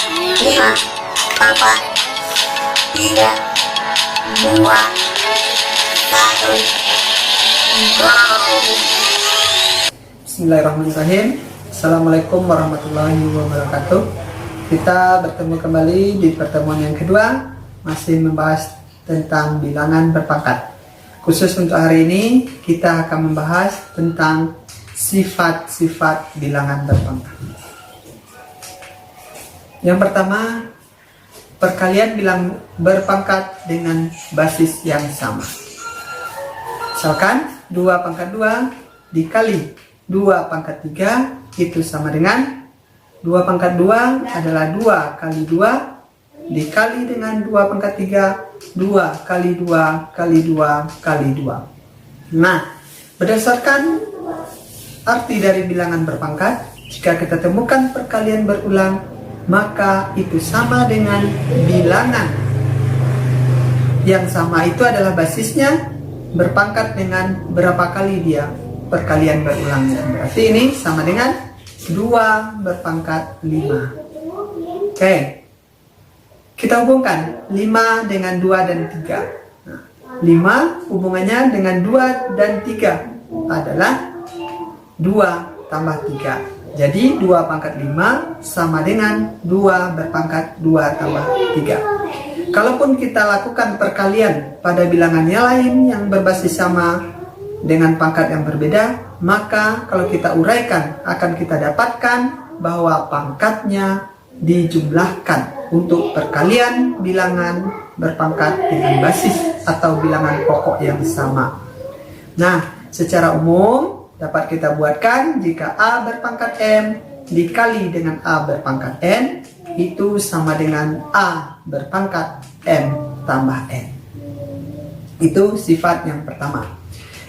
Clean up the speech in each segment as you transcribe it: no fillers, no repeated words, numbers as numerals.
5, 4, 3, 2, 1, go. Bismillahirrahmanirrahim. Assalamualaikum warahmatullahi wabarakatuh. Kita bertemu kembali di pertemuan yang kedua, masih membahas tentang bilangan berpangkat. Khusus untuk hari ini kita akan membahas tentang sifat-sifat bilangan berpangkat. Yang pertama, perkalian bilang berpangkat dengan basis yang sama. Misalkan 2 pangkat 2 dikali 2 pangkat 3 itu sama dengan 2 pangkat 2 adalah 2 kali 2 dikali dengan 2 pangkat 3, 2 kali 2 kali 2 kali 2. Nah, berdasarkan arti dari bilangan berpangkat, jika kita temukan perkalian berulang, maka itu sama dengan bilangan yang sama itu adalah basisnya berpangkat dengan berapa kali dia perkalian berulangnya. Berarti ini sama dengan 2 berpangkat 5. Oke, kita hubungkan 5 dengan 2 dan 3. Nah, 5 hubungannya dengan 2 dan 3 adalah 2 tambah 3. Jadi 2 pangkat 5 sama dengan 2 berpangkat 2 tambah 3. Kalaupun kita lakukan perkalian pada bilangan yang lain yang berbasis sama dengan pangkat yang berbeda, maka kalau kita uraikan akan kita dapatkan bahwa pangkatnya dijumlahkan untuk perkalian bilangan berpangkat dengan basis atau bilangan pokok yang sama. Nah, secara umum dapat kita buatkan jika A berpangkat M dikali dengan A berpangkat N itu sama dengan A berpangkat M tambah N. Itu sifat yang pertama.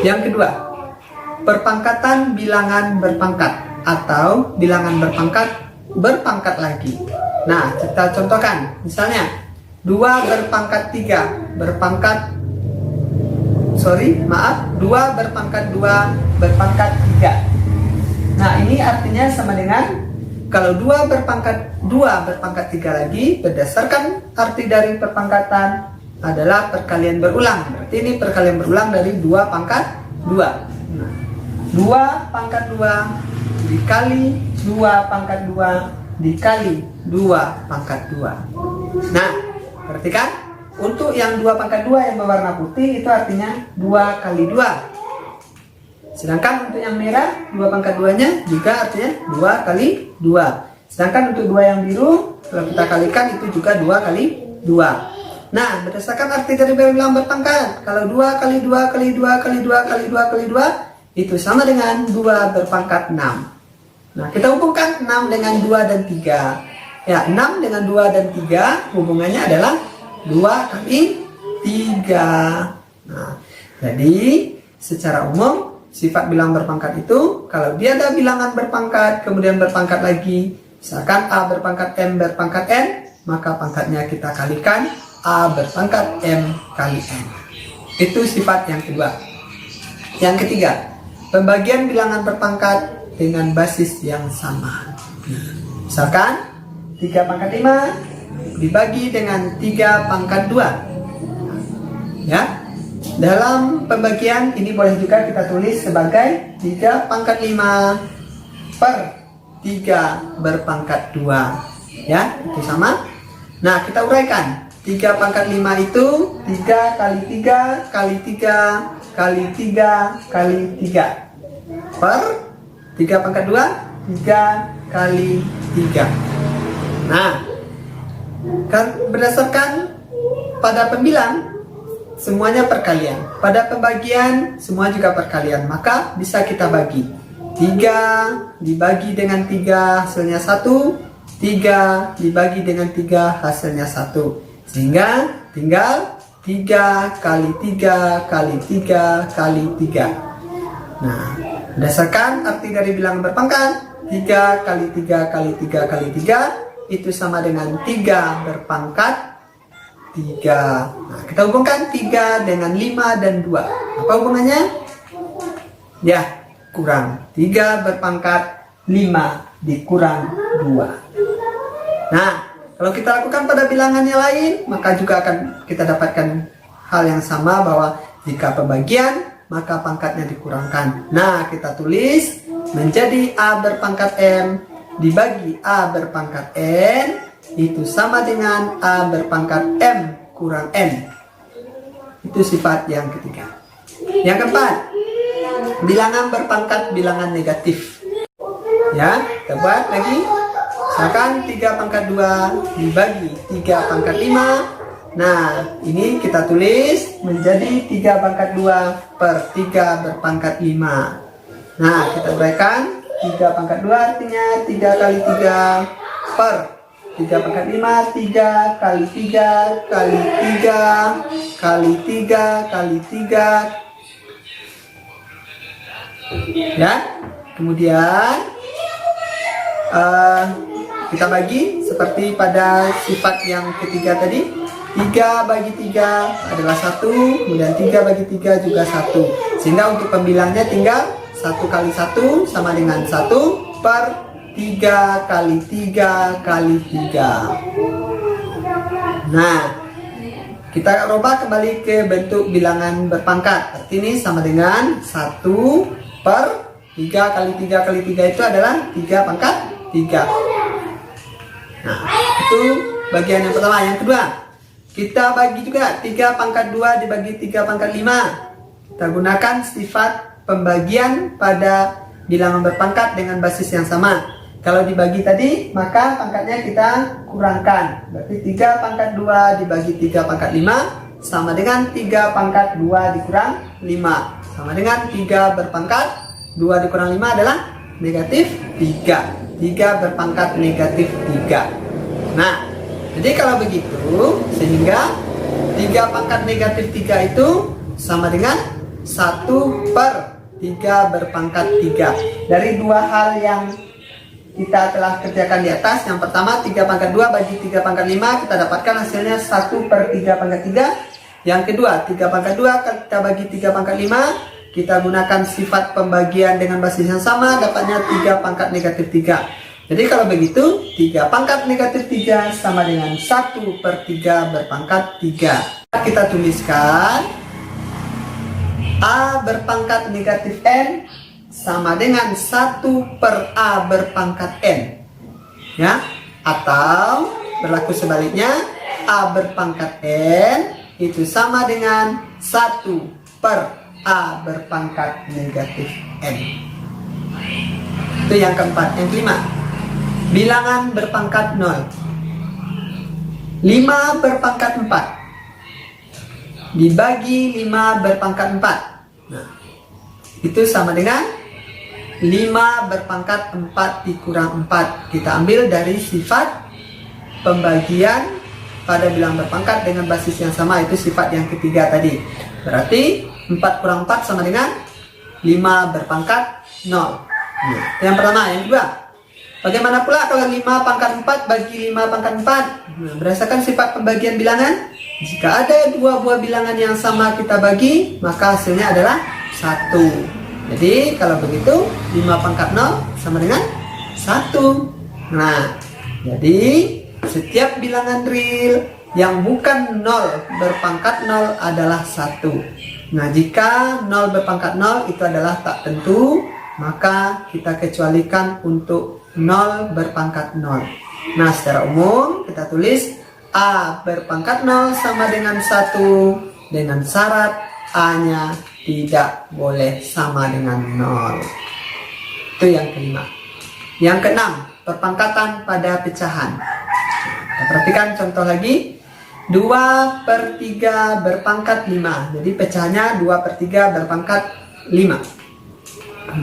Yang kedua, perpangkatan bilangan berpangkat atau bilangan berpangkat lagi. Nah, kita contohkan. Misalnya 2 berpangkat 3 2 berpangkat 2 berpangkat 3. Nah, ini artinya sama dengan kalau 2 berpangkat 3 lagi, berdasarkan arti dari perpangkatan adalah perkalian berulang. Berarti ini perkalian berulang dari 2 pangkat 2. Nah, 2 pangkat 2 dikali 2 pangkat 2 dikali 2 pangkat 2. Nah, perhatikan. Untuk yang 2 pangkat 2 yang berwarna putih itu artinya 2 kali 2. Sedangkan untuk yang merah 2 pangkat 2-nya juga artinya 2 kali 2. Sedangkan untuk 2 yang biru kalau kita kalikan itu juga 2 kali 2. Nah, berdasarkan arti dari bilangan berpangkat, kalau 2 kali 2 kali 2 kali 2 kali 2 kali 2 itu sama dengan 2 berpangkat 6. Nah, kita hubungkan 6 dengan 2 dan 3. Ya, 6 dengan 2 dan 3 hubungannya adalah 2 kali 3. Nah, jadi secara umum sifat bilangan berpangkat itu kalau dia ada bilangan berpangkat kemudian berpangkat lagi, misalkan A berpangkat M berpangkat N, maka pangkatnya kita kalikan A berpangkat M kali N. Itu sifat yang kedua. Yang ketiga, pembagian bilangan berpangkat dengan basis yang sama. Misalkan 3 pangkat 5 dibagi dengan 3 pangkat 2. Ya. Dalam pembagian ini boleh juga kita tulis sebagai 3 pangkat 5 per 3 berpangkat 2. Ya, itu sama. Nah, kita uraikan. 3 pangkat 5 itu 3 kali 3 kali 3 kali 3 kali 3 per 3 pangkat 2 3 kali 3. Nah, berdasarkan pada pembilang semuanya perkalian, pada pembagian semua juga perkalian, maka bisa kita bagi 3 dibagi dengan 3 hasilnya 1, 3 dibagi dengan 3 hasilnya 1, sehingga tinggal 3 kali 3 kali 3 kali 3. Nah, berdasarkan arti dari bilangan berpangkat, 3 kali 3 kali 3 kali 3 itu sama dengan 3 berpangkat 3. Nah, kita hubungkan 3 dengan 5 dan 2. Apa hubungannya? Ya, kurang 3 berpangkat 5 dikurang 2. Nah, Kalau kita lakukan pada bilangan yang lain, maka juga akan kita dapatkan hal yang sama, bahwa jika pembagian, maka pangkatnya dikurangkan. Nah, kita tulis menjadi A berpangkat M dibagi A berpangkat N, itu sama dengan A berpangkat M kurang N. Itu sifat yang ketiga. Yang keempat, bilangan berpangkat bilangan negatif. Ya, kita buat lagi. Misalkan 3 pangkat 2 dibagi 3 pangkat 5. Nah, ini kita tulis menjadi 3 pangkat 2 per 3 berpangkat 5. Nah, kita uraikan. 3 pangkat 2 artinya 3 kali 3 per 3 pangkat 5, 3 kali 3 kali 3 kali 3 kali 3. Ya, kemudian kita bagi seperti pada sifat yang ketiga tadi. 3 bagi 3 adalah 1, kemudian 3 bagi 3 juga 1. Sehingga untuk pembilangnya tinggal 1 kali 1 sama dengan 1 per 3 kali 3 kali 3. Nah, kita rubah kembali ke bentuk bilangan berpangkat. Arti ini sama dengan 1 per 3 kali 3 kali 3 itu adalah 3 pangkat 3. Nah, itu bagian yang pertama. Yang kedua, kita bagi juga 3 pangkat 2 dibagi 3 pangkat 5. Kita gunakan sifat pembagian pada bilangan berpangkat dengan basis yang sama. Kalau dibagi tadi, maka pangkatnya kita kurangkan. Berarti 3 pangkat 2 dibagi 3 pangkat 5 sama dengan 3 pangkat 2 dikurang 5. Sama dengan 3 berpangkat 2 dikurang 5 adalah negatif 3. 3 berpangkat negatif 3. Nah, jadi kalau begitu, sehingga 3 pangkat negatif 3 itu sama dengan 1 per 3 berpangkat 3. Dari dua hal yang kita telah kerjakan di atas, yang pertama 3 pangkat 2 bagi 3 pangkat 5, kita dapatkan hasilnya 1 per 3 pangkat 3. Yang kedua, 3 pangkat 2 kita bagi 3 pangkat 5, kita gunakan sifat pembagian dengan basis yang sama, dapatnya 3 pangkat negatif 3. Jadi kalau begitu, 3 pangkat negatif 3 sama dengan 1 per 3 berpangkat 3. Kita tuliskan A berpangkat negatif N sama dengan 1 per A berpangkat N. Ya, atau berlaku sebaliknya, A berpangkat N itu sama dengan 1 per A berpangkat negatif N. Itu yang keempat. Yang kelima, bilangan berpangkat 0. 5 berpangkat 4 dibagi 5 berpangkat 4. Nah, itu sama dengan 5 berpangkat 4 dikurang 4. Kita ambil dari sifat pembagian pada bilangan berpangkat dengan basis yang sama, itu sifat yang ketiga tadi. Berarti 4 kurang 4 sama dengan 5 berpangkat 0. Nah, yang pertama. Yang kedua, bagaimana pula kalau 5 pangkat 4 bagi 5 pangkat 4? Nah, berdasarkan sifat pembagian bilangan, jika ada dua buah bilangan yang sama kita bagi, maka hasilnya adalah 1. Jadi kalau begitu 5 pangkat 0 sama dengan 1. Nah, jadi setiap bilangan real yang bukan 0 berpangkat 0 adalah 1. Nah, jika 0 berpangkat 0 itu adalah tak tentu, maka kita kecualikan untuk 0 berpangkat 0. Nah, secara umum kita tulis A berpangkat 0 sama dengan 1 dengan syarat A-nya tidak boleh sama dengan 0. Itu yang kelima. Yang keenam, perpangkatan pada pecahan. Kita perhatikan contoh lagi. 2 per 3 berpangkat 5. Jadi pecahannya 2 per 3 berpangkat 5.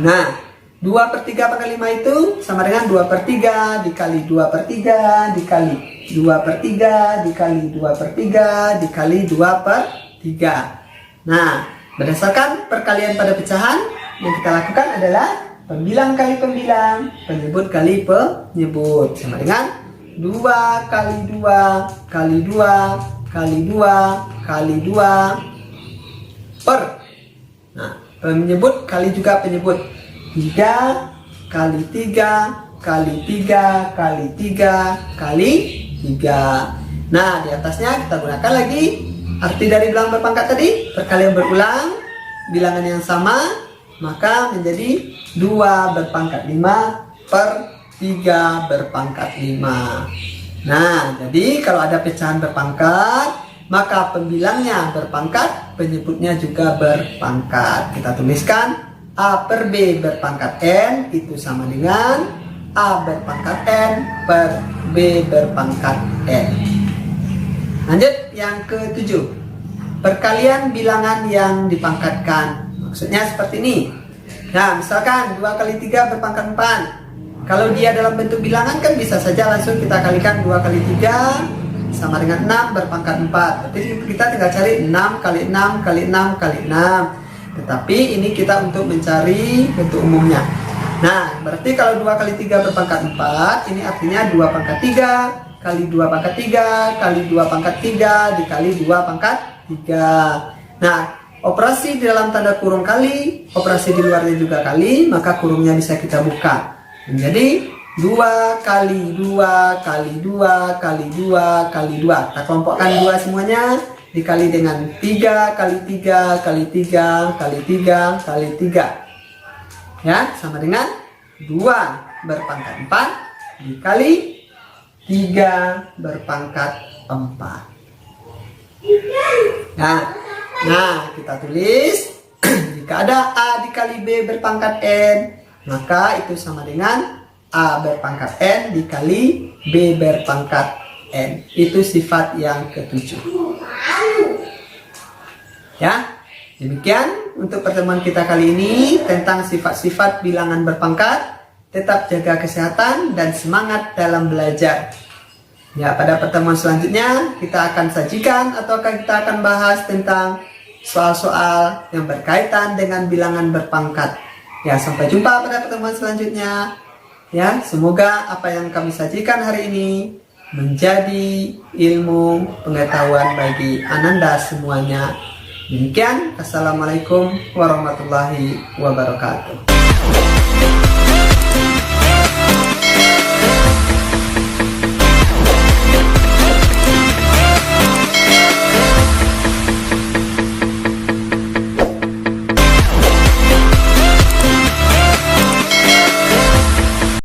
Nah, 2 per 3 pangkat 5 itu sama dengan 2 per 3 dikali 2 per 3 dikali 2 per 3 dikali 2 per 3 dikali 2 per 3. Nah, berdasarkan perkalian pada pecahan, yang kita lakukan adalah pembilang kali pembilang, penyebut kali penyebut. Sama dengan 2 kali 2 kali 2 kali 2 kali 2 per. Nah, penyebut kali juga penyebut. 3 kali 3 kali 3 kali 3 kali 3. Nah, di atasnya kita gunakan lagi arti dari bilangan berpangkat tadi, perkalian berulang, bilangan yang sama, maka menjadi 2 berpangkat 5 per 3 berpangkat 5. Nah, jadi kalau ada pecahan berpangkat, maka pembilangnya berpangkat, penyebutnya juga berpangkat. Kita tuliskan A per B berpangkat N itu sama dengan A berpangkat N per B berpangkat N. Lanjut yang ke-7. Perkalian bilangan yang dipangkatkan. Maksudnya seperti ini. Nah, misalkan 2 kali 3 berpangkat 4. Kalau dia dalam bentuk bilangan kan bisa saja langsung kita kalikan 2 kali 3 sama dengan 6 berpangkat 4. Berarti kita tinggal cari 6 kali 6 kali 6 kali 6. Tetapi ini kita untuk mencari bentuk umumnya. Nah, berarti kalau 2 kali 3 berpangkat 4, ini artinya 2 pangkat 3 kali 2 pangkat 3 kali 2 pangkat 3 dikali 2 pangkat 3. Nah, operasi di dalam tanda kurung kali, operasi di luarnya juga kali, maka kurungnya bisa kita buka. Menjadi 2 kali 2 kali 2 kali 2 kali 2. Kita kelompokkan 2 semuanya, dikali dengan 3 kali 3 kali 3 kali 3 kali 3. Ya, sama dengan 2 berpangkat 4 dikali 3 berpangkat 4. Nah, kita tulis jika ada A dikali B berpangkat N, maka itu sama dengan A berpangkat N dikali B berpangkat N. Itu sifat yang ke-7. Ya, demikian untuk pertemuan kita kali ini tentang sifat-sifat bilangan berpangkat. Tetap jaga kesehatan dan semangat dalam belajar. Ya, pada pertemuan selanjutnya kita akan sajikan ataukah kita akan bahas tentang soal-soal yang berkaitan dengan bilangan berpangkat. Ya, sampai jumpa pada pertemuan selanjutnya. Ya, semoga apa yang kami sajikan hari ini menjadi ilmu pengetahuan bagi Ananda semuanya. Demikian, assalamualaikum warahmatullahi wabarakatuh.